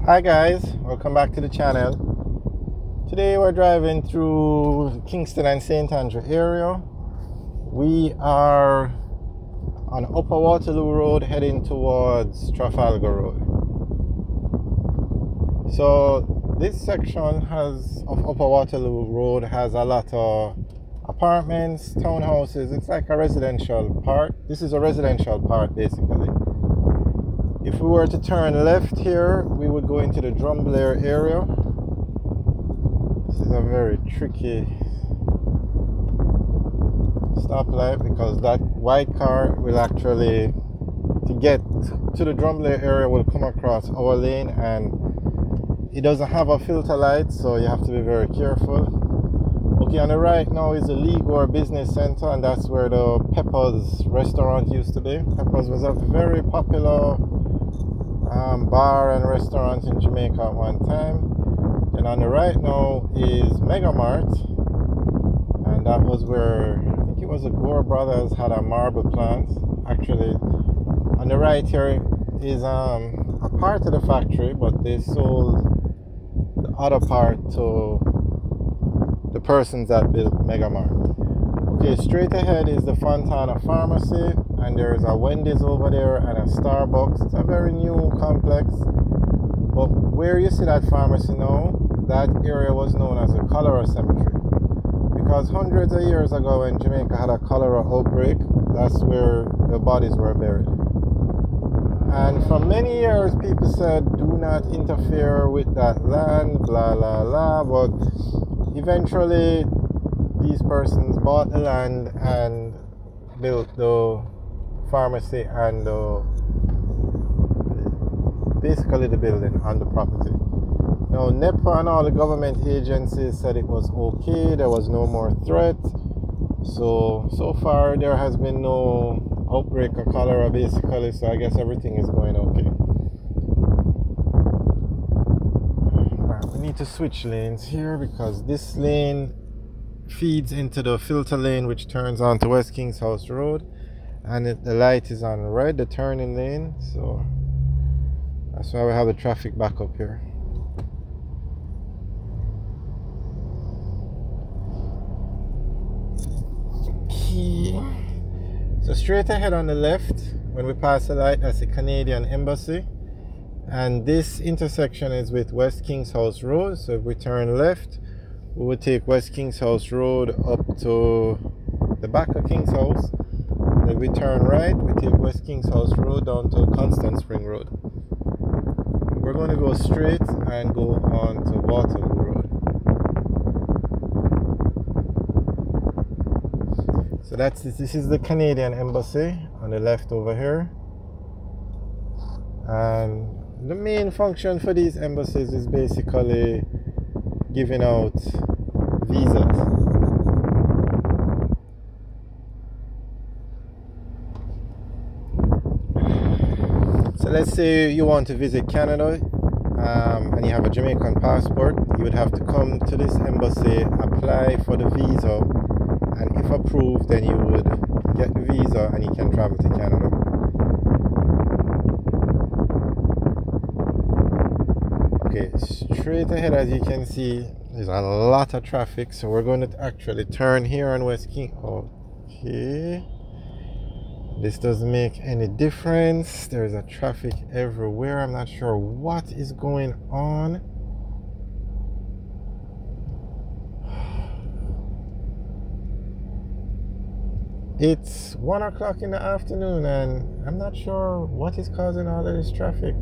Hi guys, welcome back to the channel. Today we're driving through Kingston and St. Andrew area. We are on Upper Waterloo Road heading towards Trafalgar Road. So this section of Upper Waterloo Road has a lot of apartments, townhouses. It's like a residential part. This is a residential part basically. If we were to turn left here, we would go into the Drumblair area. This is a very tricky stoplight because that white car will actually, to get to the Drumblair area, will come across our lane, and it doesn't have a filter light, so you have to be very careful. Okay, on the right now is the Ligor Business Center, and that's where the Pepper's restaurant used to be. Pepper's was a very popular bar and restaurant in Jamaica at one time. And on the right now is Mega Mart, and that was where I think it was the Gore brothers had a marble plant. Actually, on the right here is a part of the factory, but they sold the other part to the persons that built Mega Mart. Okay, straight ahead is the Fontana Pharmacy, and there's a Wendy's over there and a Starbucks. It's a very new complex. But where you see that pharmacy now, that area was known as the cholera cemetery. Because hundreds of years ago when Jamaica had a cholera outbreak, that's where the bodies were buried. And for many years people said, do not interfere with that land, blah, blah, blah. But eventually these persons bought the land and built the pharmacy and basically the building on the property. Now NEPA and all the government agencies said it was okay, there was no more threat. So far there has been no outbreak of cholera basically, so I guess everything is going okay. Alright, we need to switch lanes here because this lane feeds into the filter lane which turns onto West Kings House Road, and the light is on red, the turning lane, so that's why we have the traffic back up here. Okay. So straight ahead on the left, when we pass the light, that's the Canadian Embassy, and this intersection is with West Kings House Road. So if we turn left, we would take West Kings House Road up to the back of King's House. And if we turn right, we take West Kings House Road down to Constant Spring Road. We're going to go straight and go on to Waterloo Road. So this is the Canadian Embassy on the left over here. And the main function for these embassies is basically giving out visas. So let's say you want to visit Canada and you have a Jamaican passport. You would have to come to this embassy, apply for the visa, and if approved then you would get the visa and you can travel to Canada. Okay, straight ahead, as you can see, there's a lot of traffic, so we're going to actually turn here on West King. Okay, this doesn't make any difference. There's a traffic everywhere. I'm not sure what is going on. It's 1 o'clock in the afternoon and I'm not sure what is causing all of this traffic.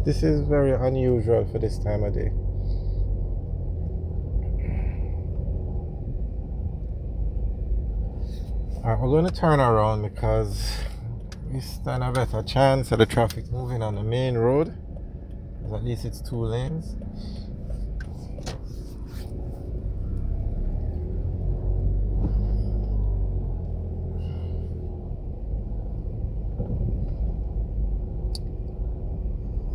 This is very unusual for this time of day. Alright, we're going to turn around because we stand a better chance of the traffic moving on the main road. At least it's 2 lanes.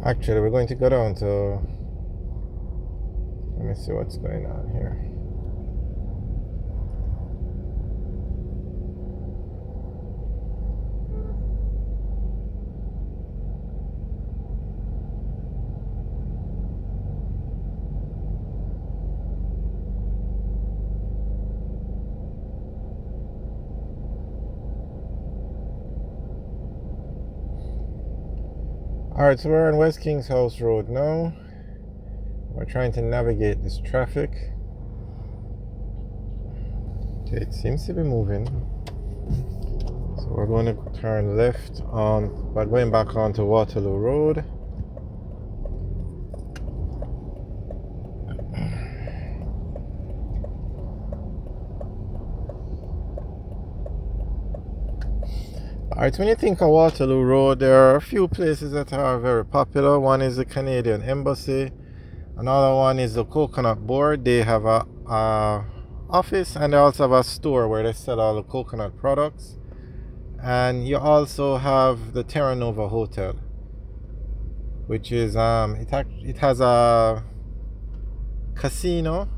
Actually, we're going to go down to, let me see what's going on here. Alright, so we're on West Kings House Road now. We're trying to navigate this traffic. Okay, it seems to be moving. So we're going to turn left on, but going back onto Waterloo Road. Alright, when you think of Waterloo Road, there are a few places that are very popular. One is the Canadian Embassy. Another one is the Coconut Board. They have a office, and they also have a store where they sell all the coconut products. And you also have the Terra Nova Hotel, which is it has a casino.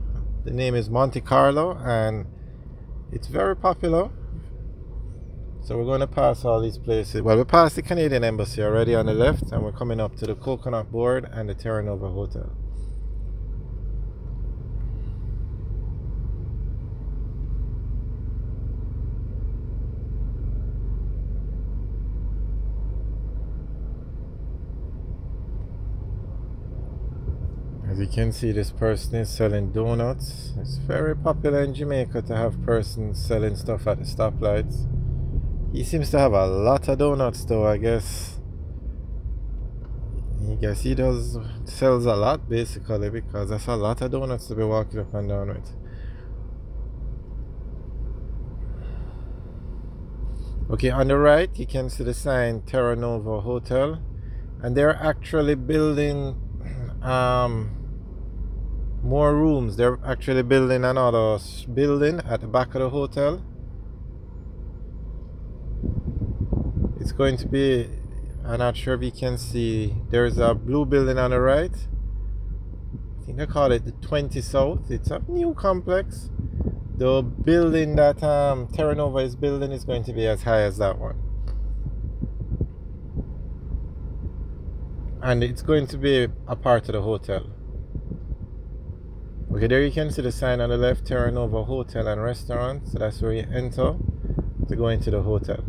The name is Monte Carlo, and it's very popular. So we're going to pass all these places. Well, we passed the Canadian Embassy already on the left, and we're coming up to the Coconut Board and the Terra Nova Hotel. As you can see, this person is selling donuts. It's very popular in Jamaica to have persons selling stuff at the stoplights. He seems to have a lot of donuts though, I guess. I guess he sells a lot basically, because that's a lot of donuts to be walking up and down with. Okay, on the right you can see the sign Terra Nova Hotel, and they're actually building more rooms. They're actually building another building at the back of the hotel. It's going to be, I'm not sure if you can see, there's a blue building on the right. I think they call it the 20 South. It's a new complex. The building that Terra Nova is building is going to be as high as that one. And it's going to be a part of the hotel. Okay, there you can see the sign on the left, Terra Nova Hotel and Restaurant. So that's where you enter to go into the hotel.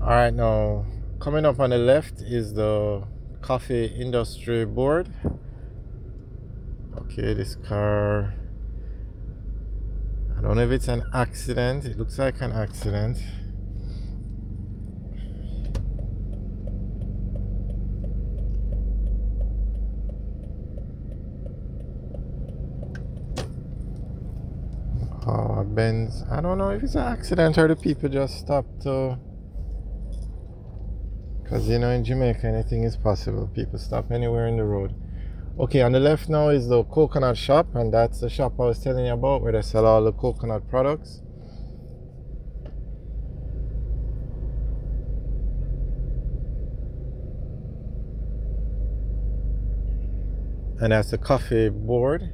Alright, now coming up on the left is the Coffee Industry Board. Okay, this car, I don't know if it's an accident. It looks like an accident. Benz, I don't know if it's an accident or the people just stopped to, because you know in Jamaica anything is possible. People stop anywhere in the road. Okay, on the left now is the coconut shop, and that's the shop I was telling you about where they sell all the coconut products. And that's the coffee board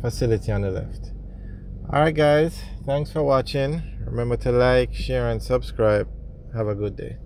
facility on the left. Alright guys, thanks for watching. Remember to like, share and subscribe. Have a good day.